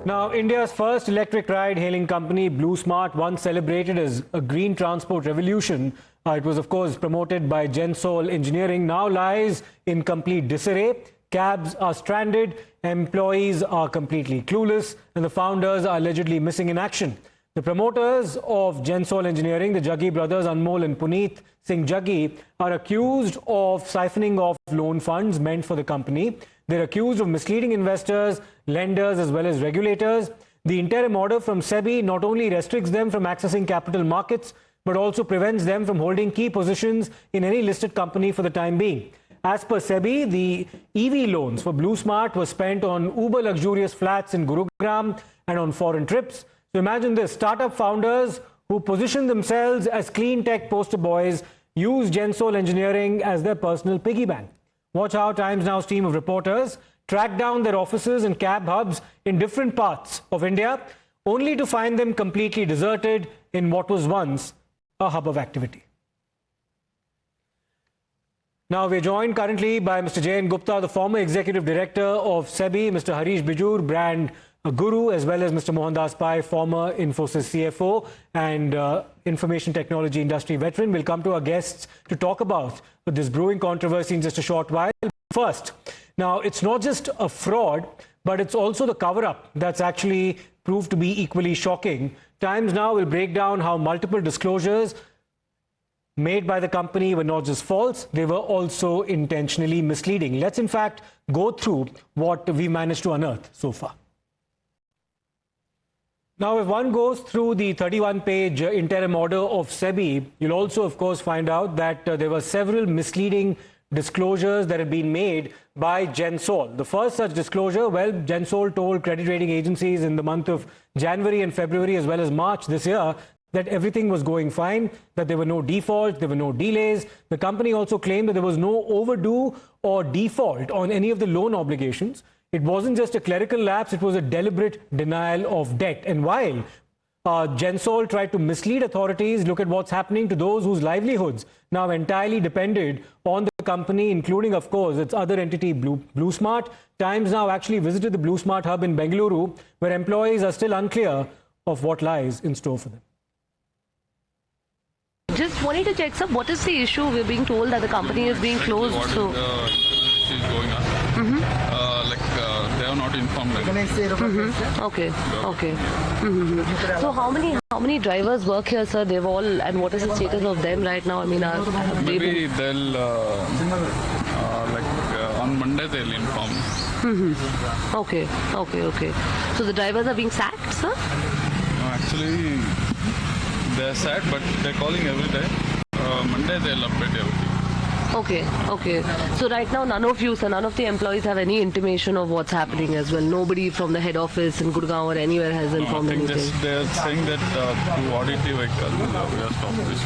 Now, India's first electric ride-hailing company, Blusmart, once celebrated as a green transport revolution. It was, of course, promoted by Gensol Engineering, now lies in complete disarray. Cabs are stranded, employees are completely clueless, and the founders are allegedly missing in action. The promoters of Gensol Engineering, the Jaggi brothers, Anmol and Puneet Singh Jaggi, are accused of siphoning off loan funds meant for the company. They're accused of misleading investors, lenders, as well as regulators. The interim order from SEBI not only restricts them from accessing capital markets, but also prevents them from holding key positions in any listed company for the time being. As per SEBI, the EV loans for Blusmart were spent on uber luxurious flats in Gurugram and on foreign trips. So imagine this, startup founders who position themselves as clean tech poster boys use Gensol Engineering as their personal piggy bank. Watch how Times Now's team of reporters track down their offices and cab hubs in different parts of India, only to find them completely deserted in what was once a hub of activity. Now, we're joined currently by Mr. Gupta, the former executive director of SEBI, Mr. Harish Bijur, brand guru, as well as Mr. Mohandas Pai, former Infosys CFO and information technology industry veteran. We'll come to our guests to talk about this brewing controversy in just a short while. First, now, it's not just a fraud, but it's also the cover-up that's actually proved to be equally shocking. Times Now will break down how multiple disclosures made by the company were not just false, they were also intentionally misleading. Let's in fact go through what we managed to unearth so far. Now, if one goes through the 31-page interim order of SEBI, you'll also, of course, find out that there were several misleading disclosures that had been made by Gensol. The first such disclosure, well, Gensol told credit rating agencies in the month of January and February as well as March this year that everything was going fine, that there were no defaults, there were no delays. The company also claimed that there was no overdue or default on any of the loan obligations. It wasn't just a clerical lapse, it was a deliberate denial of debt. And while Gensol tried to mislead authorities, look at what's happening to those whose livelihoods now entirely depended on the company, including, of course, its other entity, Blusmart. Times Now actually visited the Blusmart hub in Bengaluru, where employees are still unclear of what lies in store for them. Just wanted to check, sir, what is the issue? We're being told that the company is being closed. What so is going on? They are not informed. Okay. So how many drivers work here, sir? They've all, and what is the status of them right now? I mean, maybe they'll on Monday they'll inform. Okay. So the drivers are being sacked, sir? No, actually, they're sad, but they're calling every day. Monday they'll update everything. Okay. So right now, none of you, sir, none of the employees have any intimation of what's happening as well. Nobody from the head office in Gurgaon or anywhere has informed anything. They're saying that to audit the vehicle, we are stopped this.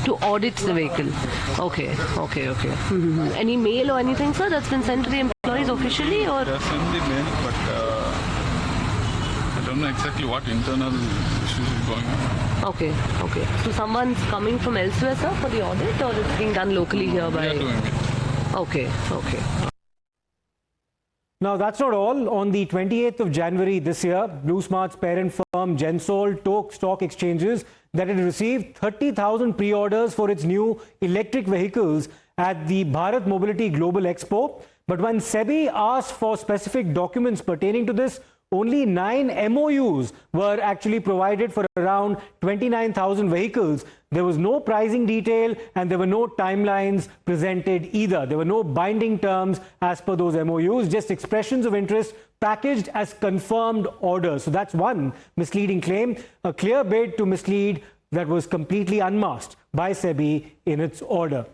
To audit the vehicle. Okay. Any mail or anything, sir, that's been sent to the employees officially, or? They sent the mail, but I don't know exactly what internal issues is going on. Okay. So someone's coming from elsewhere, sir, for the audit, or it's being done locally here by? We are doing it. Okay. Now, that's not all. On the 28th of January this year, Blusmart's parent firm Gensol told stock exchanges that it received 30,000 pre-orders for its new electric vehicles at the Bharat Mobility Global Expo. But when SEBI asked for specific documents pertaining to this, only 9 MOUs were actually provided for around 29,000 vehicles. There was no pricing detail and there were no timelines presented either. There were no binding terms as per those MOUs, just expressions of interest packaged as confirmed orders. So that's one misleading claim, a clear bid to mislead that was completely unmasked by SEBI in its order.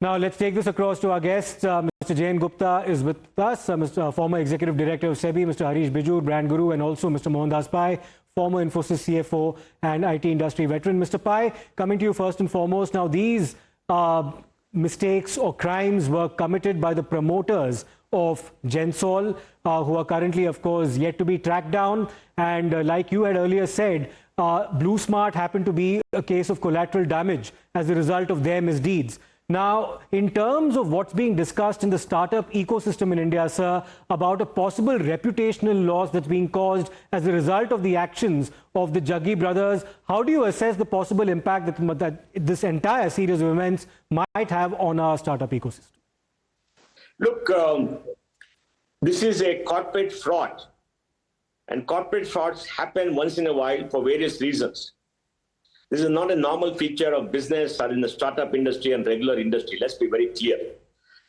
Now, let's take this across to our guests. Mr. Gupta is with us, Mr. Former Executive Director of SEBI, Mr. Harish Bijur, brand guru, and also Mr. Mohandas Pai, former Infosys CFO and IT industry veteran. Mr. Pai, coming to you first and foremost. Now, these mistakes or crimes were committed by the promoters of Gensol, who are currently, of course, yet to be tracked down. And like you had earlier said, Blusmart happened to be a case of collateral damage as a result of their misdeeds. Now, in terms of what's being discussed in the startup ecosystem in India, sir, about a possible reputational loss that's being caused as a result of the actions of the Jaggi brothers, how do you assess the possible impact that this entire series of events might have on our startup ecosystem? Look, this is a corporate fraud, and corporate frauds happen once in a while for various reasons. This is not a normal feature of business or in the startup industry and regular industry. Let's be very clear.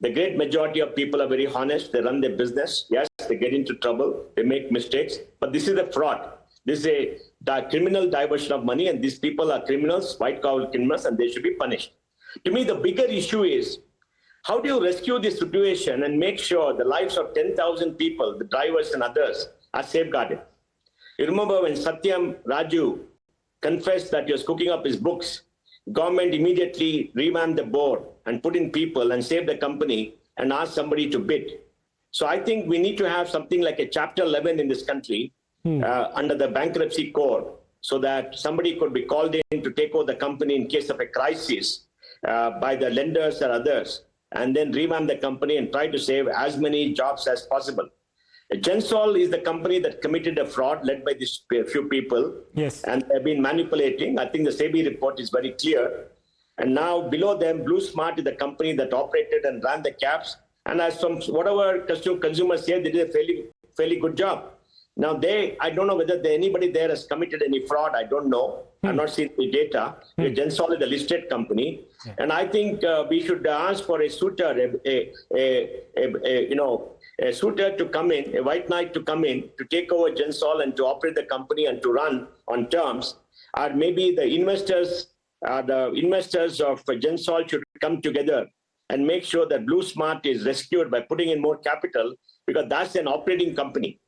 The great majority of people are very honest. They run their business. Yes, they get into trouble. They make mistakes. But this is a fraud. This is a criminal diversion of money, and these people are criminals, white-collar criminals, and they should be punished. To me, the bigger issue is, how do you rescue this situation and make sure the lives of 10,000 people, the drivers and others, are safeguarded? You remember when Satyam Raju confessed that he was cooking up his books, government immediately revamped the board and put in people and saved the company and asked somebody to bid. So I think we need to have something like a Chapter 11 in this country under the bankruptcy code, so that somebody could be called in to take over the company in case of a crisis by the lenders or others, and then revamp the company and try to save as many jobs as possible. Gensol is the company that committed a fraud led by these few people. Yes. And they've been manipulating. I think the SEBI report is very clear. And now below them, Blusmart is the company that operated and ran the cabs. And as from whatever consumers say, they did a fairly good job. Now I don't know whether anybody there has committed any fraud. I don't know. I've not seen the data. Gensol is a listed company. Yeah. And I think we should ask for a suitor, a suitor to come in, a white knight to come in to take over Gensol and to operate the company and to run on terms. Or maybe the investors of Gensol should come together and make sure that Blusmart is rescued by putting in more capital, because that's an operating company.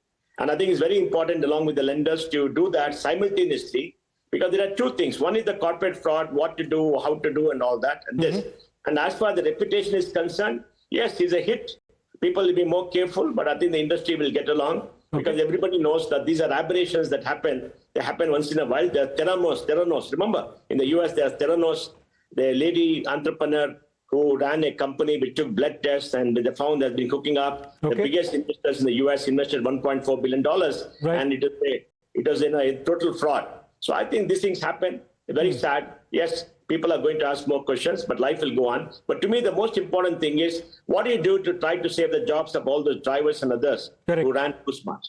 And I think it's very important, along with the lenders, to do that simultaneously, because there are two things. One is the corporate fraud, what to do, how to do, and all that. And this. And as far as the reputation is concerned, yes, he's a hit. People will be more careful, but I think the industry will get along, because everybody knows that these are aberrations that happen. They happen once in a while. There's Theranos. Remember, in the US, there's Theranos, the lady entrepreneur who ran a company which took blood tests, and they found that been cooking up. The biggest investors in the US invested $1.4 billion, and it was a total fraud. So I think these things happen. Very sad. Yes, people are going to ask more questions, but life will go on. But to me, the most important thing is, what do you do to try to save the jobs of all those drivers and others who ran Blusmart?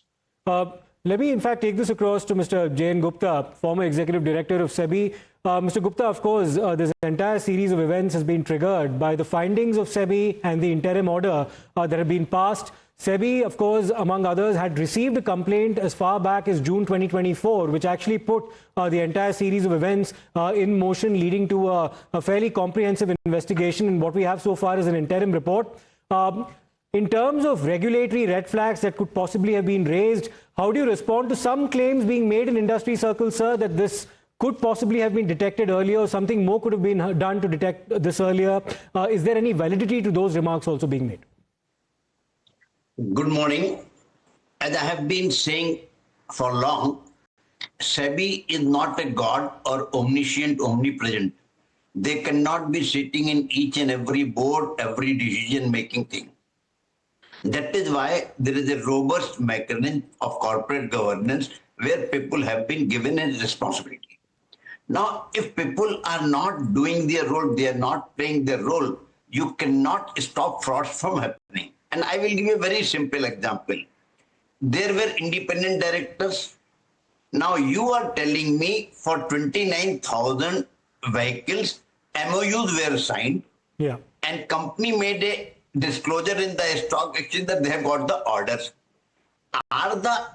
Let me, in fact, take this across to Mr. J.N. Gupta, former Executive Director of SEBI. Mr. Gupta, of course, this entire series of events has been triggered by the findings of SEBI and the interim order that have been passed. SEBI, of course, among others, had received a complaint as far back as June 2024, which actually put the entire series of events in motion, leading to a fairly comprehensive investigation. And what we have so far is an interim report. In terms of regulatory red flags that could possibly have been raised, how do you respond to some claims being made in industry circles, sir, that this could possibly have been detected earlier, or something more could have been done to detect this earlier? Is there any validity to those remarks also being made? Good morning. As I have been saying for long, SEBI is not a god or omniscient, omnipresent. They cannot be sitting in each and every board, every decision-making thing. That is why there is a robust mechanism of corporate governance where people have been given a responsibility. Now, if people are not doing their role, they are not playing their role, you cannot stop frauds from happening. And I will give you a very simple example. There were independent directors. Now you are telling me for 29,000 vehicles, MOUs were signed, and company made a disclosure in the stock exchange that they have got the orders. Are the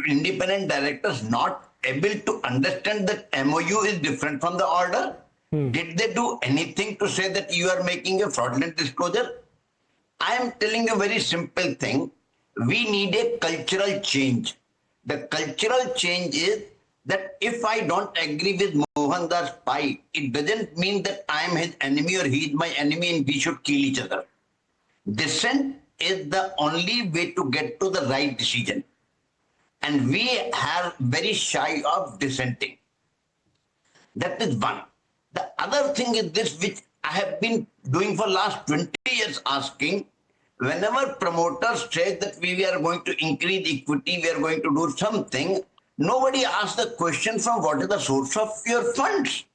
independent directors not able to understand that MOU is different from the order? Did they do anything to say that you are making a fraudulent disclosure? I am telling you a very simple thing. We need a cultural change. The cultural change is that if I don't agree with Mohandas Pai, it doesn't mean that I am his enemy or he is my enemy and we should kill each other. Dissent is the only way to get to the right decision. And we are very shy of dissenting. That is one. The other thing is this, which I have been doing for last 20 years asking, whenever promoters say that we are going to increase equity, we are going to do something, nobody asks the question from what is the source of your funds.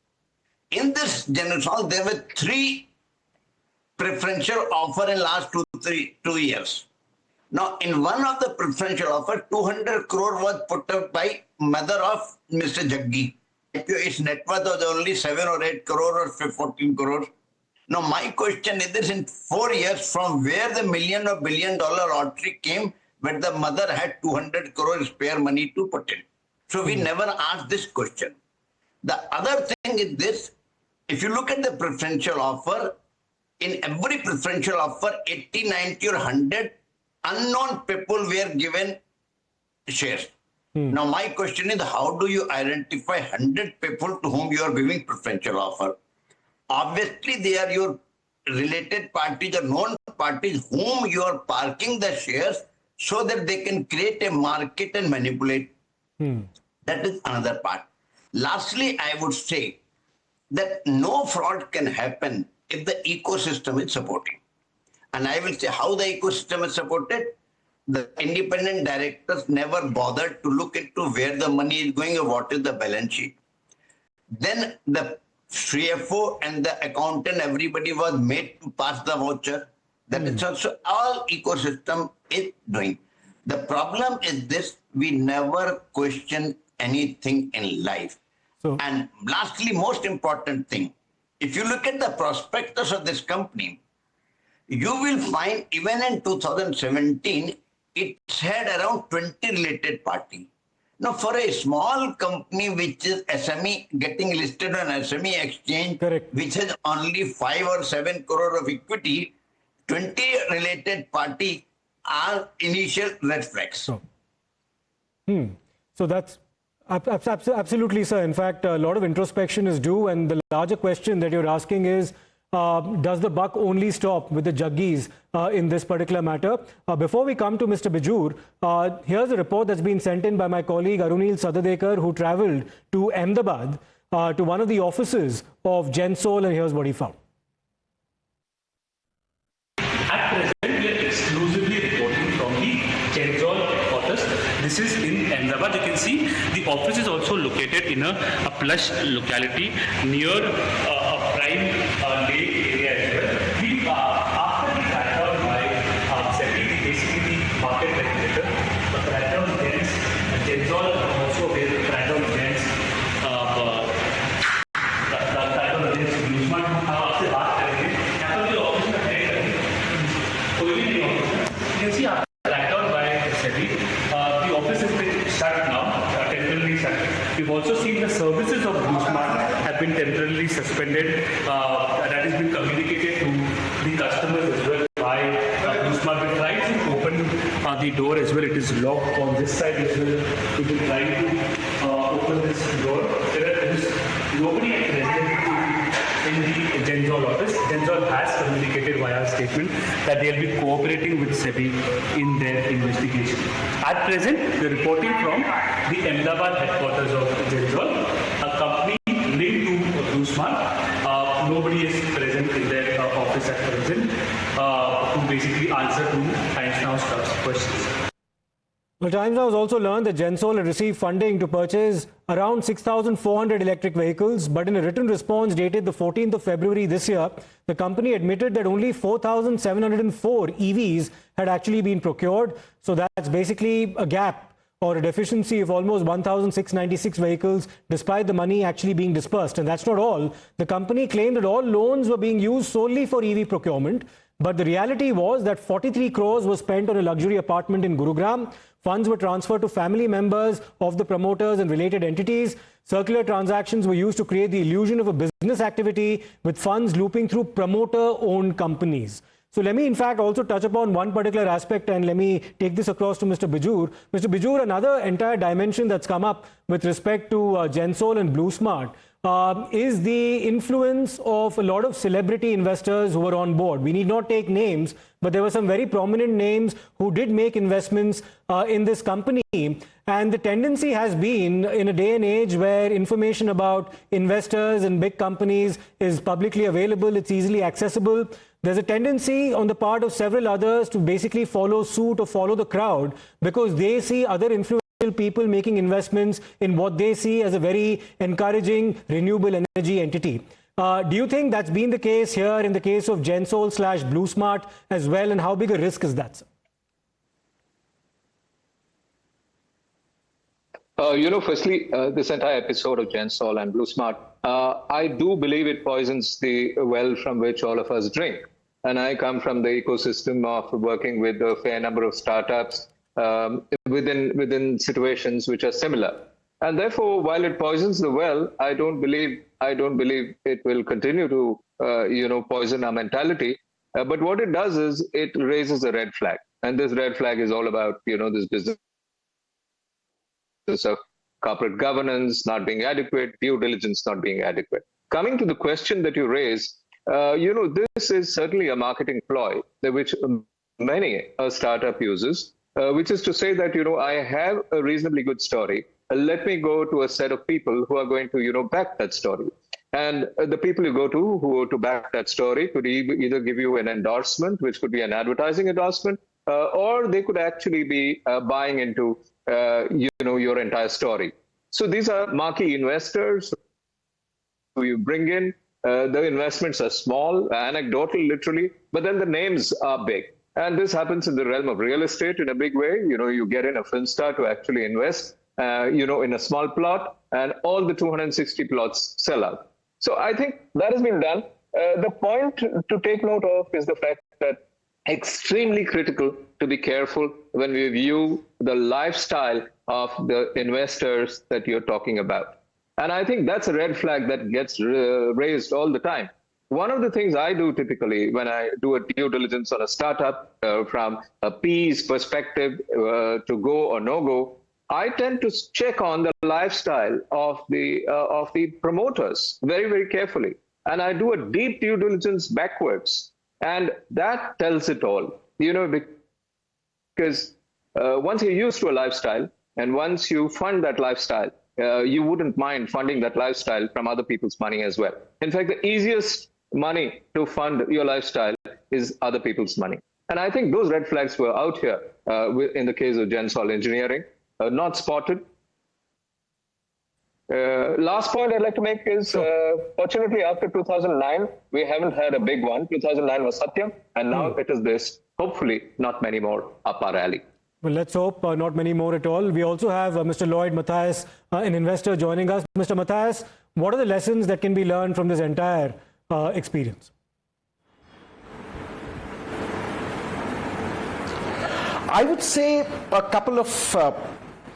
In this Gensol, there were 3 preferential offer in last 2 years. Now, in one of the preferential offer, 200 crore was put up by mother of Mr. Jaggi. Its net worth was only 7 or 8 crore or 14 crore. Now, my question is this: in 4 years, from where the million or billion dollar lottery came, when the mother had 200 crore spare money to put in? So we never asked this question. The other thing is this: if you look at the preferential offer, in every preferential offer, 80, 90 or 100 unknown people were given shares. Now, my question is, how do you identify 100 people to whom you are giving preferential offer? Obviously, they are your related parties or known parties whom you are parking the shares so that they can create a market and manipulate. That is another part. Lastly, I would say that no fraud can happen if the ecosystem is supporting. And I will say how the ecosystem is supported. The independent directors never bothered to look into where the money is going or what is the balance sheet. Then the CFO and the accountant, everybody was made to pass the voucher. That is also all ecosystem is doing. The problem is this: we never question anything in life. And lastly, most important thing, if you look at the prospectus of this company, you will find even in 2017, it had around 20 related parties. Now, for a small company which is SME, getting listed on SME exchange, Correct. which has only 5 or 7 crore of equity, 20 related parties are initial red flags. So that's absolutely, sir. In fact, a lot of introspection is due, and the larger question that you're asking is, does the buck only stop with the Jaggis in this particular matter? Before we come to Mr. Bijur, here's a report that's been sent in by my colleague Arunil Sadadekar, who travelled to Ahmedabad to one of the offices of Gensol, and here's what he found. At present, we are exclusively reporting from the Gensol headquarters. This is in Ahmedabad. You can see the office is also located in a plush locality near a prime lake area as well. After the crackdown by SEBI, basically the market regulator, the crackdown against Gensol also where the crackdown against Blusmart से बात करेंगे. यहाँ पर जो office में है कोई भी नहीं ऑफिस है. You can see after crackdown by SEBI, the office has been shut now, temporarily shut. We've also seen the services of Blusmart have been temporarily suspended. That has been communicated to the customers as well by Blusmart. We tried to open the door as well. It is locked on this side as well. We've been trying to open this door. There is nobody at present in the Gensol office. Gensol has communicated via a statement that they will be cooperating with SEBI in their investigation. At present, we are reporting from the Ahmedabad headquarters of Gensol, a company linked to Blusmart. Nobody is present in their office at present to basically answer to Times Now Staff's questions. Well, Times Now has also learned that Gensol had received funding to purchase around 6,400 electric vehicles, but in a written response dated the 14th of February this year, the company admitted that only 4,704 EVs had actually been procured. So that's basically a gap or a deficiency of almost 1,696 vehicles, despite the money actually being dispersed. And that's not all. The company claimed that all loans were being used solely for EV procurement. But the reality was that 43 crores was spent on a luxury apartment in Gurugram. Funds were transferred to family members of the promoters and related entities. Circular transactions were used to create the illusion of a business activity with funds looping through promoter-owned companies. So let me, in fact, also touch upon one particular aspect, and let me take this across to Mr. Bijur. Mr. Bijur, another entire dimension that's come up with respect to Gensol and Blusmart is the influence of a lot of celebrity investors who were on board. We need not take names, but there were some very prominent names who did make investments in this company. And the tendency has been, in a day and age where information about investors and big companies is publicly available, it's easily accessible, there's a tendency on the part of several others to basically follow suit or follow the crowd because they see other influential people making investments in what they see as a very encouraging renewable energy entity. Do you think that's been the case here in the case of Gensol / Blusmart as well, and how big a risk is that, sir? Firstly, this entire episode of Gensol and Blusmart, I do believe it poisons the well from which all of us drink. And I come from the ecosystem of working with a fair number of startups within situations which are similar. And therefore, while it poisons the well, I don't believe it will continue to poison our mentality. But what it does is it raises a red flag, and this red flag is all about this business of corporate governance not being adequate, due diligence not being adequate. Coming to the question that you raised, this is certainly a marketing ploy which many a startup uses, which is to say that, I have a reasonably good story. Let me go to a set of people who are going to, back that story. And the people you go to back that story could either give you an endorsement, which could be an advertising endorsement, or they could actually be buying into, your entire story. So these are marquee investors who you bring in. The investments are small, anecdotal, literally, but then the names are big. And this happens in the realm of real estate in a big way. You get in a film star to actually invest, in a small plot, and all the 260 plots sell out. So I think that has been done. The point to take note of is the fact that extremely critical to be careful when we view the lifestyle of the investors that you're talking about. And I think that's a red flag that gets raised all the time. One of the things I do typically when I do a due diligence on a startup from a PE's perspective to go or no go, I tend to check on the lifestyle of the promoters very, very carefully. And I do a deep due diligence backwards. And that tells it all, because once you're used to a lifestyle and once you fund that lifestyle, you wouldn't mind funding that lifestyle from other people's money as well. In fact, the easiest money to fund your lifestyle is other people's money. And I think those red flags were out here in the case of Gensol Engineering, not spotted. Last point I'd like to make is, fortunately, after 2009, we haven't had a big one. 2009 was Satyam, and now it is this. Hopefully, not many more up our alley. Well, let's hope not many more at all. We also have Mr. Lloyd Matthias, an investor, joining us. Mr. Matthias, what are the lessons that can be learned from this entire experience? I would say a couple of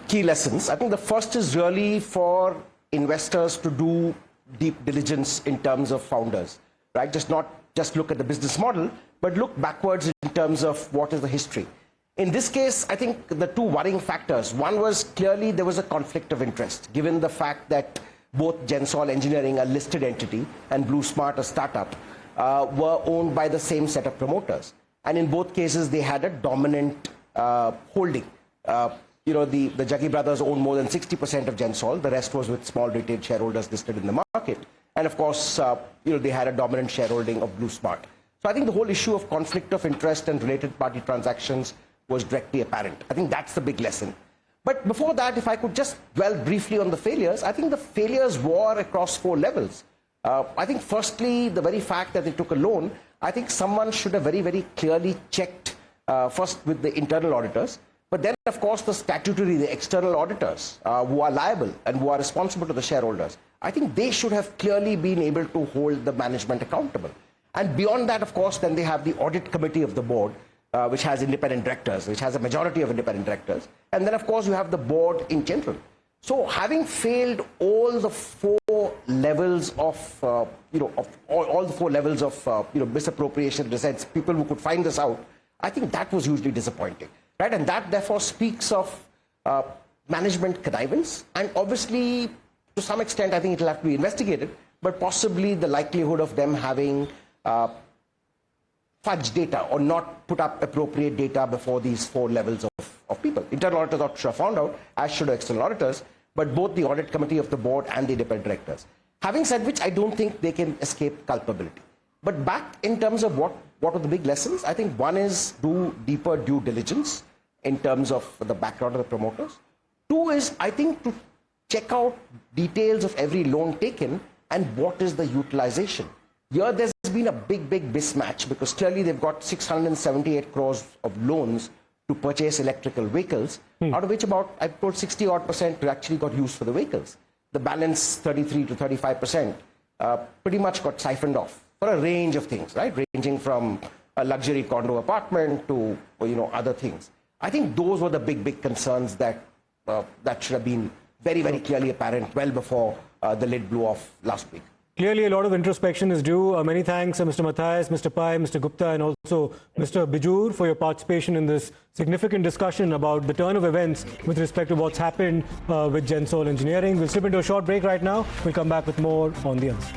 key lessons. I think the first is really for investors to do deep diligence in terms of founders, right? Not just look at the business model, but look backwards in terms of what is the history. In this case, I think the two worrying factors. One was clearly there was a conflict of interest, given the fact that both Gensol Engineering, a listed entity, and Blusmart, a startup, were owned by the same set of promoters. And in both cases, they had a dominant holding. The Jaggi brothers owned more than 60% of Gensol. The rest was with small retail shareholders listed in the market. And of course, they had a dominant shareholding of Blusmart. So I think the whole issue of conflict of interest and related party transactions was directly apparent. I think that's the big lesson. But before that, if I could just dwell briefly on the failures, I think the failures were across 4 levels. I think firstly, the very fact that they took a loan, I think someone should have very, very clearly checked first with the internal auditors, but then of course the statutory, the external auditors who are liable and who are responsible to the shareholders. I think they should have clearly been able to hold the management accountable. And beyond that, of course, then they have the audit committee of the board, which has independent directors, which has a majority of independent directors. And then, of course, you have the board in general. So having failed all the 4 levels of, all the 4 levels of, misappropriation, dissents, people who could find this out, I think that was hugely disappointing, right? And that therefore speaks of management connivance and obviously to some extent, I think it'll have to be investigated, but possibly the likelihood of them having fudge data or not put up appropriate data before these 4 levels of people. Internal auditors should have found out, as should external auditors, but both the audit committee of the board and the independent directors. Having said which, I don't think they can escape culpability. But back in terms of what are the big lessons, I think one is do deeper due diligence in terms of the background of the promoters. 2 is, I think, to check out details of every loan taken and what is the utilization. Here there's been a big mismatch because clearly they've got 678 crores of loans to purchase electrical vehicles, out of which about, I told 60 odd % actually got used for the vehicles. The balance 33 to 35% pretty much got siphoned off for a range of things, right? Ranging from a luxury condo apartment to, other things. I think those were the big concerns that should have been very clearly apparent well before the lid blew off last week. Clearly, a lot of introspection is due. Many thanks, Mr. Matthias, Mr. Pai, Mr. Gupta, and also Mr. Bijur for your participation in this significant discussion about the turn of events with respect to what's happened with Gensol Engineering. We'll slip into a short break right now. We'll come back with more on the answer.